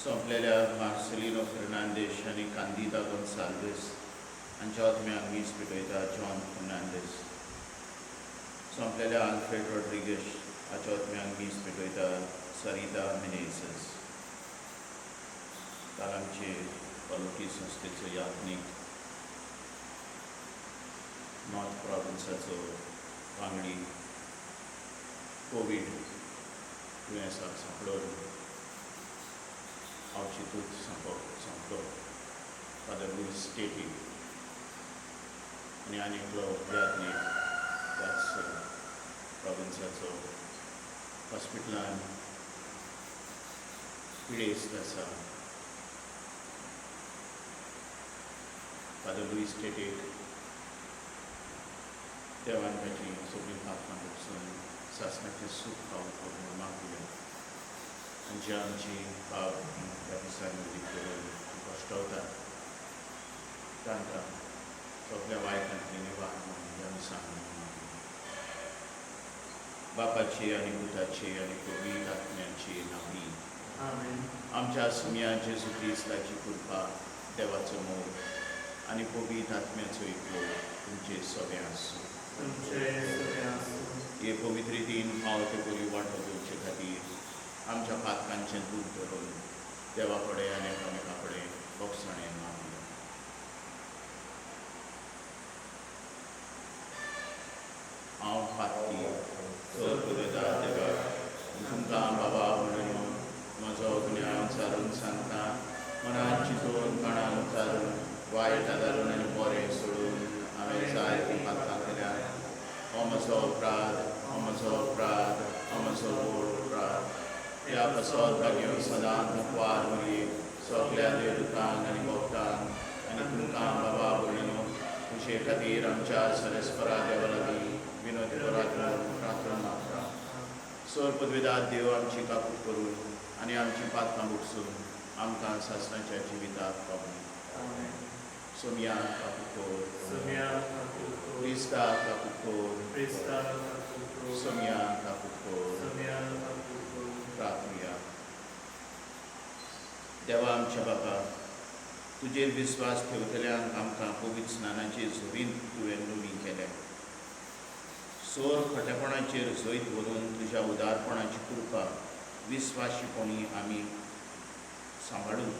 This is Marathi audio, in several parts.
संपलेल्या मार्सेलिनो फेर्नांदेश आणि कांदिदा गोन्साल्वेस हांच्या आत्म्यांक मीस पिटयता जॉन फेर्नांदेस. संपलेल्या आल्फ्रेड रॉड्रिगेज हाच्या आत्म्यांक मीस पिटयता सरिता मेनेझेस. काल आमचे पालोकी संस्थेचो यात्नीक नॉर्थ प्रॉविन्साचो वांगडी कोवीड दुयेंसाक सांपडून आवचितूच सांपलो फादर लुईस टेटी आनी एकलो यात्नीक त्याच प्रॉविन्साचो हॉस्पिटलान पिडेस्त आसा. फादर लुईस टेटीक देवान ताची सगळीं पापां कडसून सासणाचें सूख खावप करून मागलें आनी जे आमची बाब त्या दिसांनी करून कश्टवतात तांकां सगळ्या वायटांतली निवार म्हणून ह्या दिसांनी बापाची आनी पुताची आनी पवित्र आत्म्याची नांवी. आमच्या सुम्या जेजू क्रिस्ताची कृपा, देवाचो मोग आनी पवित्र आत्म्याचो एकलो तुमचे सगळे आसूं. हे पवित्र रितीन पावते बरी वांटो घेवचे खातीर आमच्या पातकांचें दूख धरून देवा कडेन आनी एकामेका कडेन भोगसणें मागलें. हांव पातकी सदगुरूदा देवा तुमकां बाबा म्हणून म्हजो ज्ञान चालून सांगता. मनान चिंतून कानान उतारून वायट धरून आनी बरें सोडून हांवें जायतीं पातकां केल्यात. हो म्हजो अपराध, हो म्हजो अपराध, हो म्हजो व्हड अपराध. ह्या पसत भाग्यो सदांच नकवार म्हजी सगळ्या देवदूतांक आनी भक्तांक आनी तुमकां बाबा भयणो तुजे खातीर आमच्या सरस्परा देवा लागीं विनोदी प्रार्थना मागता. सर पदवीदार देव आमची काकूट करून आनी आमची पातकां बुडसून आमकां सासणाच्या जिविताक पावली. सोम्या काकूट क्रिस्ता काकूट सोम्या काकूट प्रार्थया. देवा आमच्या बापा, तुजेर विस्वास ठेवतल्यांक आमकां पवित्र स्नानाचे झुरीन तुवें नवी केल्या. सोर खोटेपणाचेर जैत व्हरून तुज्या उदारपणाची कृपा विस्वाशीपणी आमी सांबाळून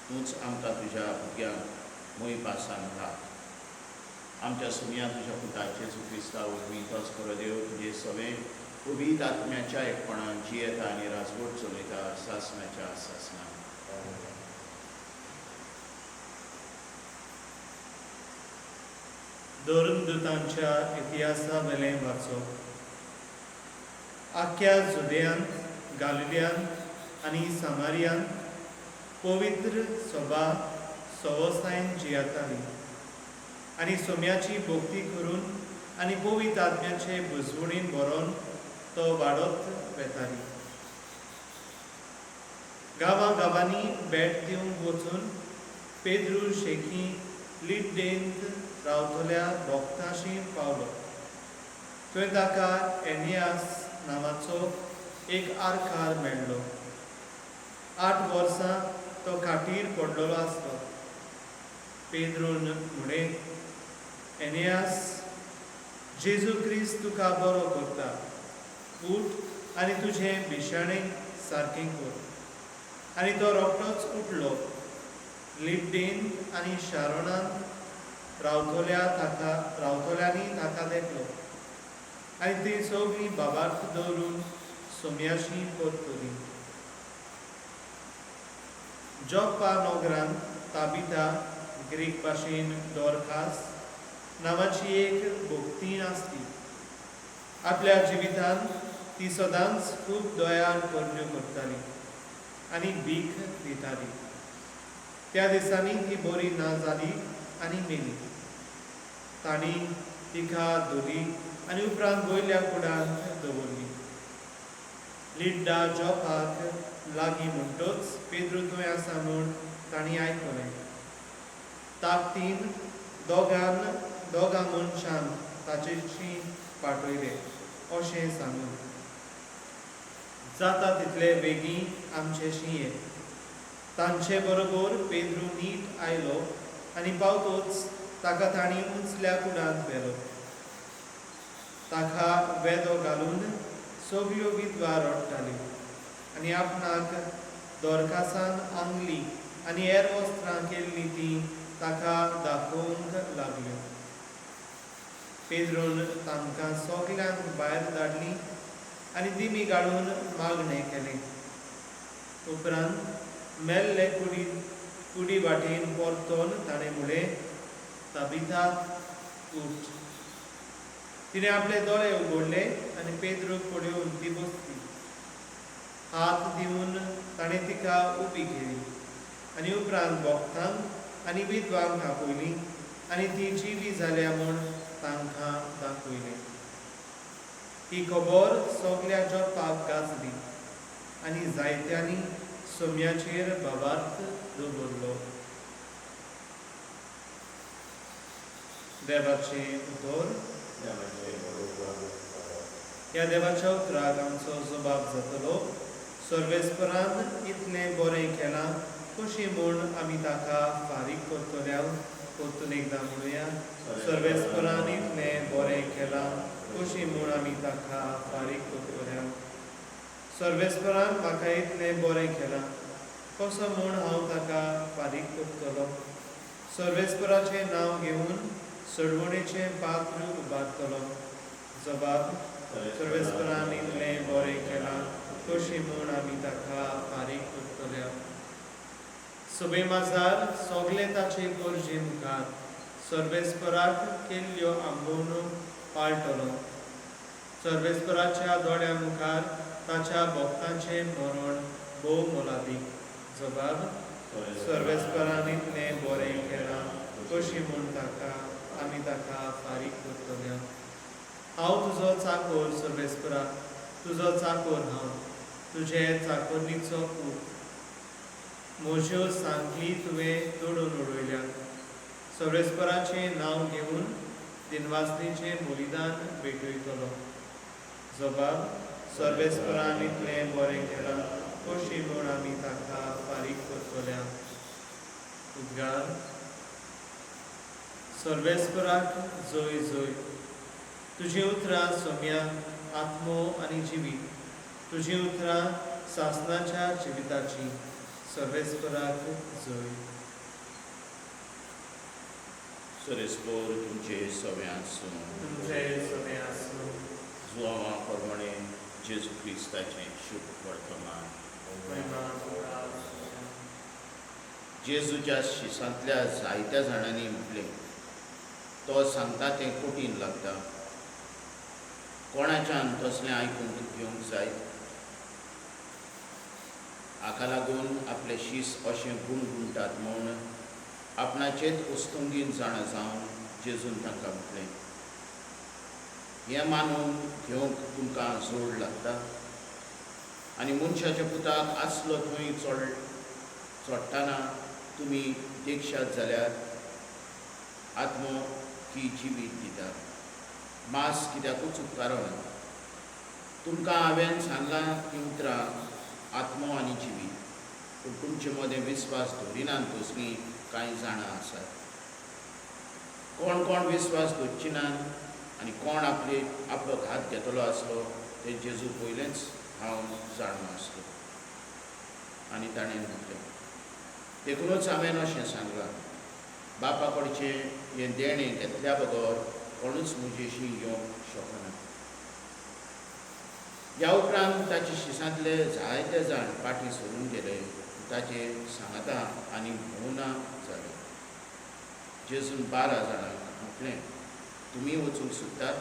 तूंच आमकां तुज्या भुरग्यांक मोही पासान घाल. आमच्या सुम्या तुज्या पुताचे जेजू क्रिस्ता वरवीं तोच खरो देव तुजे सगळे पवित्र आत्म्याच्या एकपणान जियेता आनी राजवट चलयता सासणाच्या सासणान. दोरदूतांच्या इतिहासा वेलें वाचप. आख्या जुदेयांत, गालिलियांत आनी सामारियांत पवित्र सभा सवसायेन जियेताली आनी सोम्याची भोक्ती करून आनी पवित्र आत्म्याचे बुजवणीन भरोवन तो वाडत वेताली. गांवांनी भेट दिवंक वचून पेद्रू शेखी लिड्डेंत रावतल्या भक्तांशी पावलो. थंय ताका एनियास नांवाचो एक आरकार मेळ्ळो. 8 वर्सां तो खाटीर पडलेलो आसलो. पेद्रून म्हणें, एनियास, जेजू क्रिस्त तुका बरो करता. उठ आनी तुजें बिशाणें सारकें कर. आनी तो रोखडोच उठलो. लिड्डेन आनी शारोनांत रावतल्यांनी ताका देखलो आनी ती सगळीं बाबार्थ दवरून सोम्याशी परतली. जोप्पा नोगरांत ताबिता, ग्रीक भाशेन डॉर्कास नांवाची एक भोक्तीण आसली. आपल्या जिवितांत ती सदांच खूब दयाळ कर्म्यो करताली आनी भीक दिताली. त्या दिसांनी ती बरी ना जाली आनी मेली. तांणी तिका धुली आनी उपरांत वयल्या कुडांत दवरली. लिड्डा जोपाक लागीं म्हणटच पेद्रू थंय आसा म्हूण तांणी आयकलें. ताकतीन दोगां मनशांक ताचेशी पाठयले अशें सांगून, जाता तितले बेगीन आमचेशी ये. तांचे बरोबर पेद्रू नीट आयलो आनी पावतोच ताका तांणी उंचल्या कुडांत व्हेलो. ताका वेदो घालून सगळ्यो विधवा रडटाल्यो आनी आपणाक दोरकासान आंगली आनी हेर वस्त्रां केल्लीं तीं ताका दाखोवंक लागल्यो. पेद्रून तांकां सगल्यांक भायर धाडलीं आनी दिमी घालून मागणें केलें. उपरांत मेल्ले कुडी वाटेन परतोन ताणें म्हळें, ताबिथा, उठ. तिणें आपले दोळे उगडले आनी पेद्रूक पडून ती बसली. हात दिवन ताणें तिका उबी केली आनी उपरांत भोगतांक आनी विधवांक आपयली आनी ती जिवी जाल्या म्हूण तांकां दाखयलें. ही खबर सगल्या जगाक गाजली आनी जायत्यांनी सोम्याचेर भावार्थ दवरलो. देवाचें उतर. ह्या देवाच्या उतराक आमचो जबाब जातलो, सर्वेस्परान इतलें बरें केलां कशी म्हूण आमी ताका फारीक करतल्या. परतून एकदां म्हणुया, सर्वेस्परान इतलें बरें केलां कशी म्हूण आमी ताका फारीक करतल्या. सर्वेस्परान म्हाका इतलें बरें केलां, कसो म्हूण हांव ताका फारीक करतलो. सर्वेस्पराचें नांव घेवन सडवणेचें पात्र उबारतलो. जबाब, सर्वेस्परान इतलें बरें केलां कशी म्हूण आमी ताका फारीक करतल्या. सभे माजार सगले ताचे गरजे मुखार सर्वेस्पराक केल्ल्यो आंबवणो पाळटलो. सर्वेस्पराच्या दोळ्यां मुखार ताच्या भक्तांचें मरण भोव मोलादीक. जबाब, सर्वेस्परान इतलें बरें केलां कशी म्हूण आमी ताका फारीक करतल्या. हांव तुजो चाकर सर्वेस्परा, तुजो चाकर हांव, तुजे चाकरणीचो पूत. म्हज्यो सांखी तुवें तोडून उडयल्या. सर्वेस्पराचें नांव घेवन दिनवासनीचें बलिदान भेटयतलो. जबाब, सर्वेस्परान इतलें बरें केलां कशी म्हूण आमी ताका फारीक करतल्या. उद्गार. सर्वेस्पराक जय जय. तुजी उतरां सोम्या, आत्मो आनी जिवीत. तुजी उतरां सासणाच्या जिविताची. सर्वेस्पराक जय. सरेस्पोर तुमचे सव्यासूं. तुमचे सव्यासूं. जुवांवा प्रमाणे जेजू क्रिस्ताचें शुभ वर्तमान. जेजूच्या शिसांतल्या जायत्या जाणांनी म्हटलें, तो सांगता तें कठीण लागता. कोणाच्यान तसलें आयकून घेवंक जाय? हाका लागून आपले शीस अशें गुणगुणटात म्हूण आपणाचेच उस्तुंगीन जाणा जावन जेजून तांकां म्हटलें, हें मानून घेवंक तुमकां जोड लागता. आनी मनशाच्या पुताक आसलो थंय चोडटाना तुमी देक्षात जाल्यार आत्मो की जिवीत दिता. मास कित्याकूच उपकारण. तुमकां हांवें सांगलां तीं उतरां आत्मो आनी जिवीत, पूण तुमचे मदें विस्वास दवरिनात तसलीं कांय जाणां आसात. कोण कोण विस्वास दवरची नात आनी कोण आपलो घात घेतलो आसलो तें जेजू पयलेंच हांव जाणलो आसलो. आनी ताणें म्हटलें, देखूनच हांवें अशें सांगलां, बापा कडचें हें देणें घेतल्या बगर कोणूच म्हजेशी येवंक शकना. ह्या उपरांत ताचे शिसांतले जायते जाण फाटीं सरून गेले. ताचे सांगाता आनी भोवना जाले. जेजून 12 जाणांक म्हटलें, तुमी वचूंक सोदतात?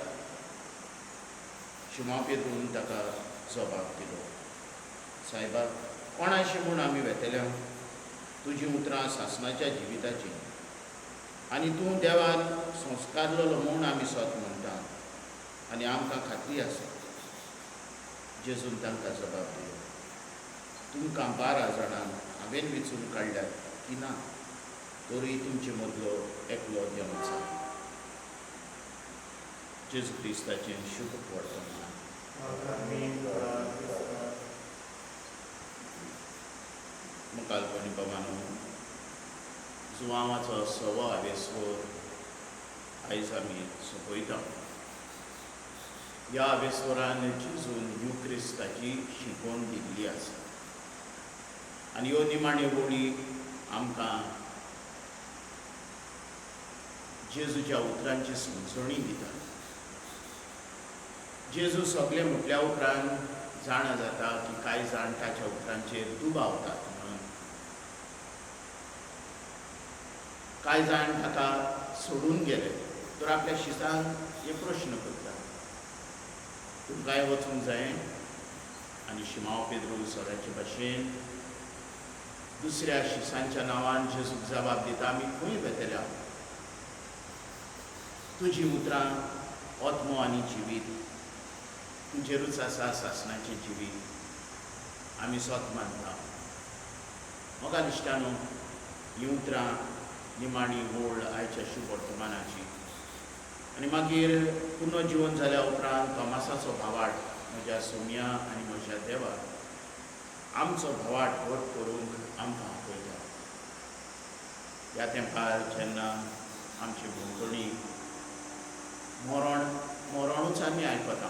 शिमाव पेद्रून ताका जबाब दिलो, सायबा, कोणाशी म्हूण आमी वेतल्या? तुजीं उतरां सासणाच्या जिविताचीं आनी तूं देवान संस्कारलेलो म्हूण आमी स्वत म्हणटात आनी आमकां खात्री आसा. जेजून तांकां जबाब दिलो, तुमकां 12 जाणांक हांवें वेंचून काडल्यात की ना? तोरी तुमचे मदलो एकलो देंवच जाय. जेजू क्रिस्ताचें शुभ वर्तमान. मुखालपणी प्रमाण जुवांवाचो सवो हावेसवर आयज आमी सोंपयता. ह्या हावेसवरान जेजून युक्रिस्ताची शिकवण दिल्ली आसा आनी ह्यो निमाण्यो वळी आमकां जेजूच्या उतरांची समजणी दिता. जेजू सगळें म्हटल्या उपरांत जाणा जाता की कांय जाण ताच्या उतरांचेर दुबावतात म्हणून. कांय जाण ताका सोडून गेले तर आपल्या शिसांक एक प्रश्न करता, तुमकांय वचूंक जाय? आनी शिमाव पेद्रू सदांचे भाशेन दुसऱ्या शिसांच्या नांवान जेजूक जबाब दिता, आमी खंय वेतल्या? तुजी उतरां ओत्मो आनी जिवीत, तुजेरूच आसा सासणाचें जिवीत, आमी स्वत मानता. म्हाका दिसता न्हू हीं उतरां निमाणी वोळ आयच्या शुभ वर्तमानाची. आनी मागीर पुनर्जीवन जाल्या उपरांत तोमासाचो भावाट म्हज्या सोम्या आनी म्हज्या देवा आमचो भावाट घट करूंक आमकां आपयता. ह्या तेंपार जेन्ना आमचे भोंवतणी मरणूच आमी आयकता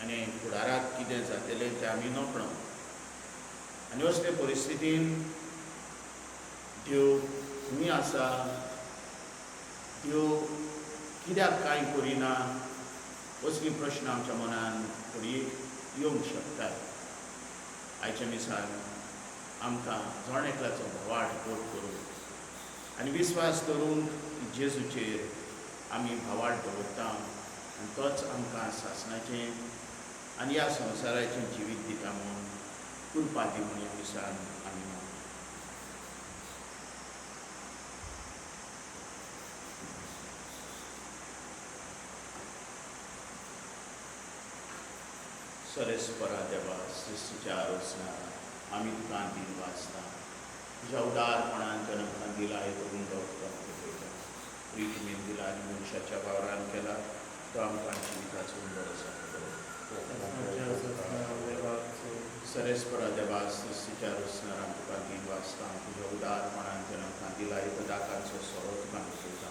आनी फुडाराक कितें जातलें तें आमी नकळो. आनी असले परिस्थितीन देव खंय आसा, देव कित्याक कांय करिना, असली प्रश्न आमच्या मनान थोडी येवंक शकतात. आयच्या दिसान आमकां जण एकल्याचो भवाट घट करून आनी विस्वास दवरून जेजूचेर आमी भावाट दवरता आनी तोच आमकां सासणाचें आनी ह्या संवसाराचें जिवीत दिता म्हूण कृपा दी म्हूण ह्या दिसान आमी मागता. सरेस्परा देवा सृश्टीच्या आरोसणारा आमी तुका दिन वाचता. तुज्या उदारपणान जन्मकां दिला हे करून पळयता. प्रीतीन दिला आनी मनशाच्या वावरान केला तो आमकां जिविताचो भरोसा सरेस्परा देवा सृश्टीच्या आरोसणारा तुका दिन वाचता. तुज्या उदारपणान जन्मकां दिला हे दाकांचो सोरो तुका पळयता.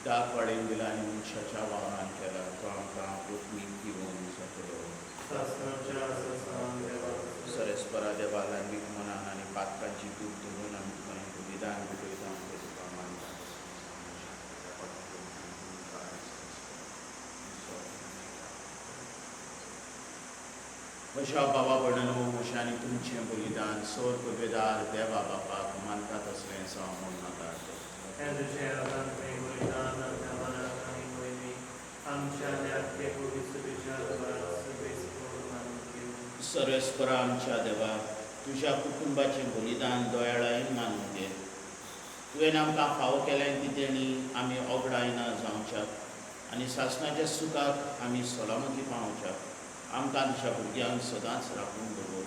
दाक वाडयन दिला आनी मनशाच्या वावरान केला तो आमकां पत्नी दिवन जातलो. सरेस्परा देवा लैंगीक मनान आनी पातकांची दूख धरून आमी तुका विधान भिटयता आनी तुका मानता. म्हज्या बाबा भयणो म्हजें आनी तुमचें बलिदान सर पदवेदार देवा बापाक मानता तसलें जावं म्हूण नाका. सर्वेस्परा आमच्या देवा तुज्या कुटुंबाचें बलिदान दोयाळायेन मानून घे. तुवें आमकां फावो केलें की तेणी आमी ओगडायना जावच्याक आनी सासणाच्या सुखाक आमी सलामती पावच्याक आमकां तुज्या भुरग्यांक सदांच राखून दवर.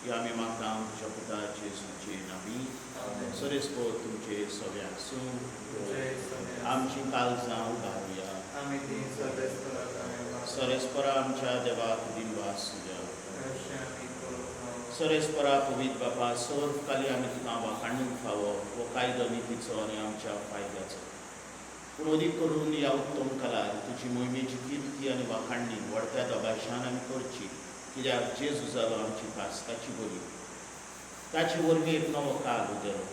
ही आमी मागता तुज्या पुता जेजूचे नांवी. सरेस्पर तुमचे सगळ्यांक सूं आमची काळजां उबारुया. सरेस्परा आमच्या देवाक दिनवास सुद्या. सरेस्परा पवित्र बापा सर्व काली आमी तुका वाखाणूंक फावो हो कायदो नितीचो आनी आमच्या फायद्याचो. पूण अदीक करून ह्या उत्तम कालार तुजी मोहिमेची किर्ती आनी वाखाणणी व्हडट्या दोगांशान आमी करची, कित्याक जेजू जालो आमची कास्ताची बली. ताचे वरवीं एक नवो काळ उदेलो.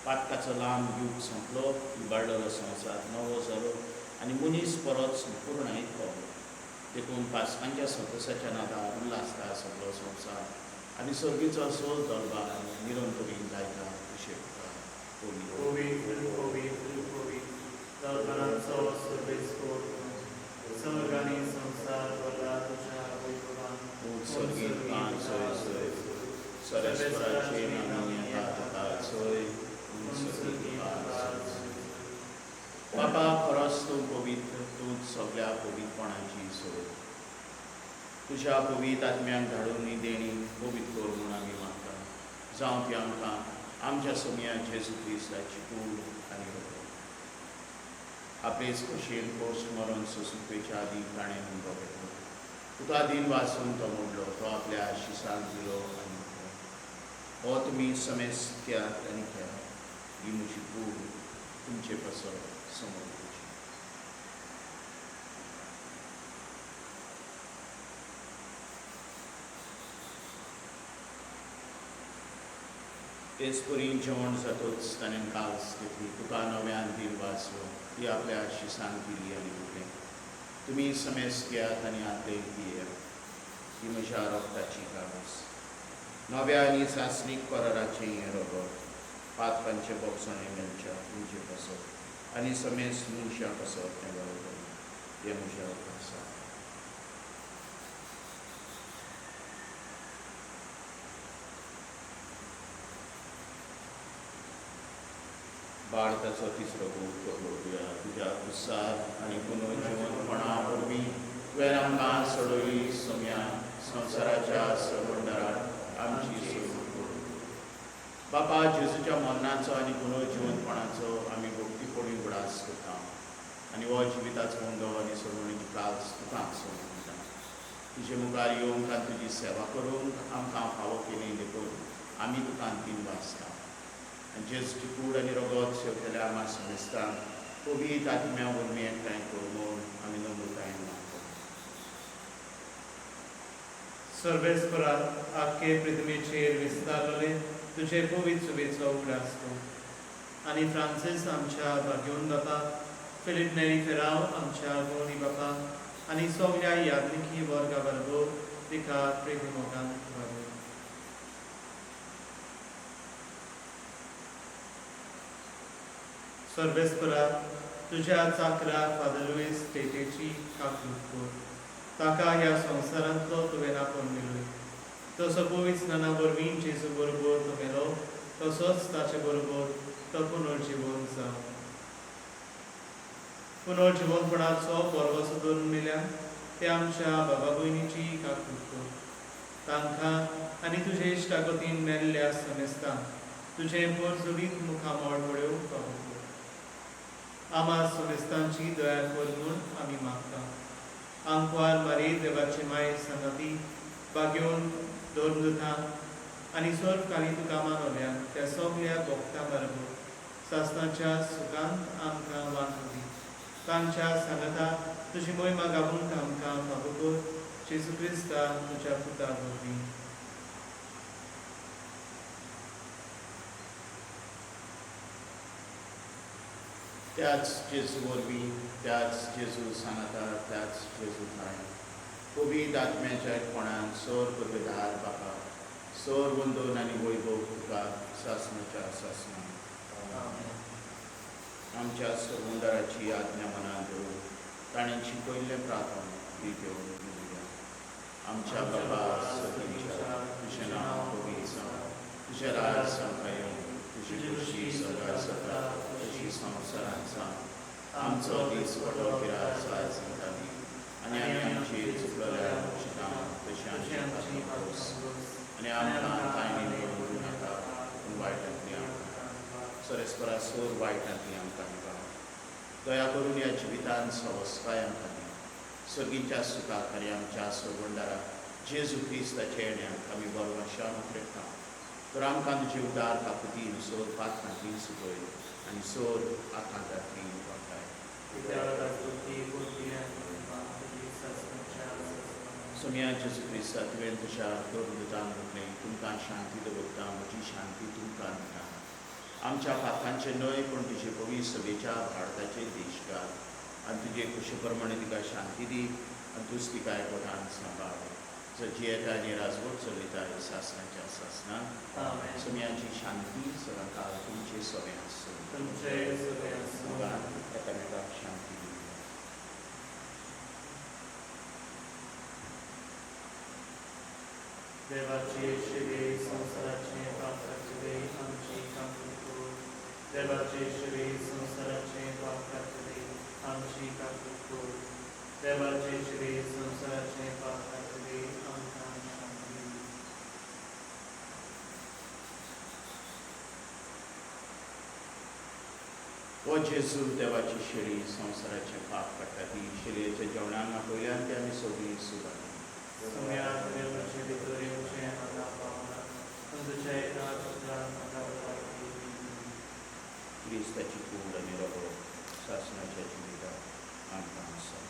पातकाचो लांब युग सोंपलो, इबाडलेलो संवसार नवो जालो आनी मनीस परत संपूर्णायेक पावलो. देखून पासकांच्या संतोशाच्या नादार उल्हासता सगळो संवसार आनी सर्गीचो सोल दरबार निरंतरीन लायता अशें सरेस्पराचे बाबा खरोच तूं पवित्र, तूंच सगळ्या पवित्रपणाची सोय. तुज्या पवित्र आत्म्याक धाडून ही देणी पवित्र कर म्हूण आमी मागता. जावं ती आमकां आमच्या सोम्या जेजू क्रिस्ताची कूड आनी आपलेच खोशेन पोस्ट मरण सोंसुपेच्या आदी ताणें म्हणटो तुका दिन वाचून तो म्हणलो तो आपल्या शिसांक दिलो आनी हो तुमी समेस्त्यात आनी केला ही म्हजी कूड तुमचे पासत समोर तुमची. तेच परी जेवण जातोच ताणें कास घेतली, तुका नव्यान दिन वाचलो, ती आपल्या शिसान दिली आनी म्हटलें, तुमी समेस्त्यात आनी आदले पियेया, ही म्हज्या रगताची कास. नव्या आनी सासणीक कराराचें हें रगत, पातकांचे बोगसणे मेलच्या तुमचे पासत आनी समेस्त मनशां पासत हें बरोबर, हें म्हज्या आसा. भारताचो तिसरो भूत करूया तुज्या उत्साह आनी पुनर्जीवनपणा वरवीं तुवें आमकां सोडयली सोम्या संवसाराच्या संवंदरांत आमची सोय कर. बापा जेजूच्या मरणाचो आनी पुनर्जीवनपणाचो आमी भक्तीपणी उडास करता आनी हो जिविताचो हुंदो आनी सोडवणेची कास तुकां समर्पिता. तुजे मुखार येवंक आनी तुजी सेवा करूंक आमकां फावो केली देखून आमी तुका अंतीम वाचता. जेजूची कूड आनी रगत सेवतल्या आम्हा समेस्तांक पवित्र आत्म्या वरवीं एकठांय कर म्हूण आमी नम्रतायेन मागता. सर्वेस्परांत आख्खे पृथ्वीचेर विस्तारलेले तुजे पवित्र सुबेचो उगडास कर. आनी फ्रांसीस आमच्या भाग्योन बापा, फिलीप नेरी फेराव आमच्या गोनी बापा आनी सगल्या यात्रिकी वर्गा बरोबर तिका प्रेमी मोगान वाडय. सर्वेस्परांत तुज्या चाकराक फादर लुईस टेटेची काकूट कर. ताका ह्या संवसारांतलो तुवें आपोवन दिलोय. तसो पवित्र स्नाना वरवीं जेजू बरोबर तो मेलो, तसोच ताचे बरोबर तो पुनर्जीवन जावं. पुनर्जीवनपणाचो पर्व सोदून मेल्या ते आमच्या बाबा भयणीची काकूट कर. तांकां आनी तुजे इश्टागतीन मेल्ल्या समेस्तांक तुजें परजुडीत मुखामोळ वड्यो पावो कर. आम्हा समेस्तांची दया कर म्हूण आमी मागता. आंकवार मारी देवाची माय संगती भाग्योन दोरदुतां आनी सर्वकाळी तुका मानवल्या त्या सगल्या भक्तां बरोबर सासणाच्या सुखांत आमकां वांटो दी. तांच्या सांगाता तुजी मोहिमा गावूंक आमकां फावो कर. जेजू क्रिस्ता तुज्या पुता वरवीं. त्याच जेजू वरवीं, त्याच जेजू सांगाता, त्याच जेजू थाय पवित्र आत्म्याच्या एकपणान सर पदवेदार बापा, सर वंदन आनी वैभव तुका सासणाच्या सासणान. आमच्या संवंदराची आज्ञा मनान धरून ताणें शिकयल्लें प्रार्थना ही घेवन उलया. आमच्या बापा सगळींच्या तुजें नांव पवित्र जावं, तुजें राज आमकां येवं, तुजी खुशी सदां सदा तशी संवसारांत जावं. आमचो दीस वडो पिराय आयज आमकां दी आनी आमी आमचेर चुकलेल्या शिकां तशी आमची पास आनी आमकां कांय करूं नाका पूण वायटांतली आमकां सरेस्परा सोर वायटांतली आमकां निवार. दया करून ह्या जिवितांत सवस्काय आमकां दी. सर्गीच्या सुखाक आनी आमच्या सोबंदारा जेजू क्रिस्ताचे येण्याक आमी बरवशान उखलता. तर आमकां तुजी उदार काकुतीन सोर पातकांतली सुकय आनी सोर आकांतांतली वाटाय. सोम्या जेजू क्रिस्ता तुवें तुज्या दोरदुतांक म्हटलें, तुमकां शांती दवरता, म्हजी शांती तुमकां दिता. आमच्या पातकांचे न्हय पूण तुजे पवित्र सभेच्या भारताचे देश घाल आनी तुजे कुशे प्रमाणे तिका शांती दी आनी तूंच तिका एकवटान सांबाळ. जर जियेता आनी राजवट चलयता सासणाच्या सासणान सोम्याची शांती सदां काळ तुमचे सगळे आसूं. एकामेकाक शांती दी. देवाचे शिवे संसाराचे पाप कातले आमची काकूट कर. देवाचे शिवे संसाराचे पाप कातले आमची काकूट कर. देवाचे शिवे संसाराचे पाप कातले आमकां शांती दी. ओ जेजू देवाची शेळी संवसाराचे पाप काडटा ती शेळयेच्या जेवणाक आपयल्यान ते आमी सगळीं सुदारली. सोम्या देवाचे भितर येवचें आतां पावना, पूण तुज्या एका क्रिस्ताची कूड आनी रगत शासनाच्या जिवितांत आमकां आसा.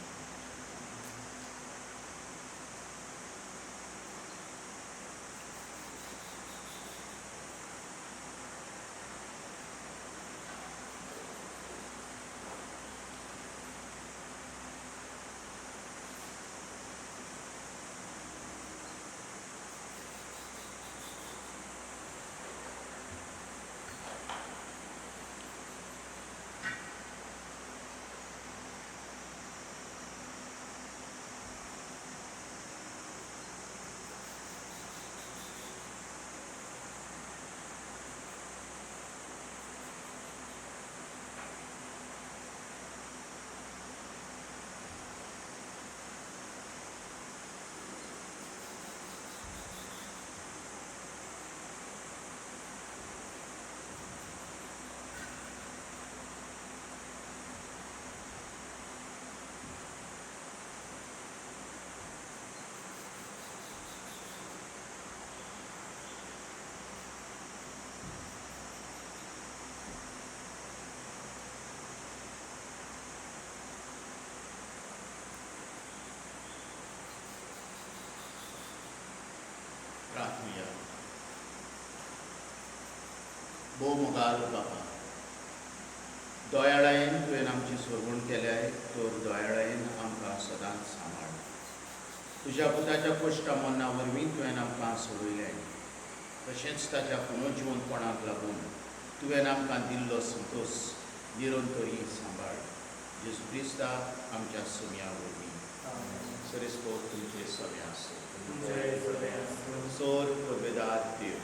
प्रार्थना. भोव मोगाल बाबा, दोयाळायेन तुवें आमची सोडवण केल्याय तर दोयाळायेन आमकां सदांच सांबाळ. तुज्या पुताच्या कश्टा मन्ना वरवीं तुवें आमकां सोडयलें, तशेंच ताच्या पुनर्जिवनपणाक लागून तुवें आमकां दिल्लो संतोश निरंतरी सांबाळ. जेजू क्रिस्ता आमच्या समिया वरवीं सरेस्पोर तुमचे सवे आसूं. सोर पवित्र देव,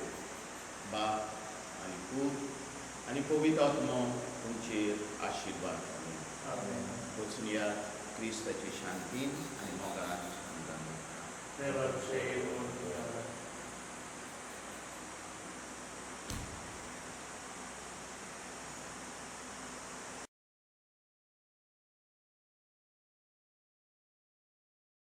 बाप आनी पूत आनी पवित्र आत्मो तुमचेर आशिर्वाद दिवं. वचून या क्रिस्ताची शांतीन आनी मोगान आमकां.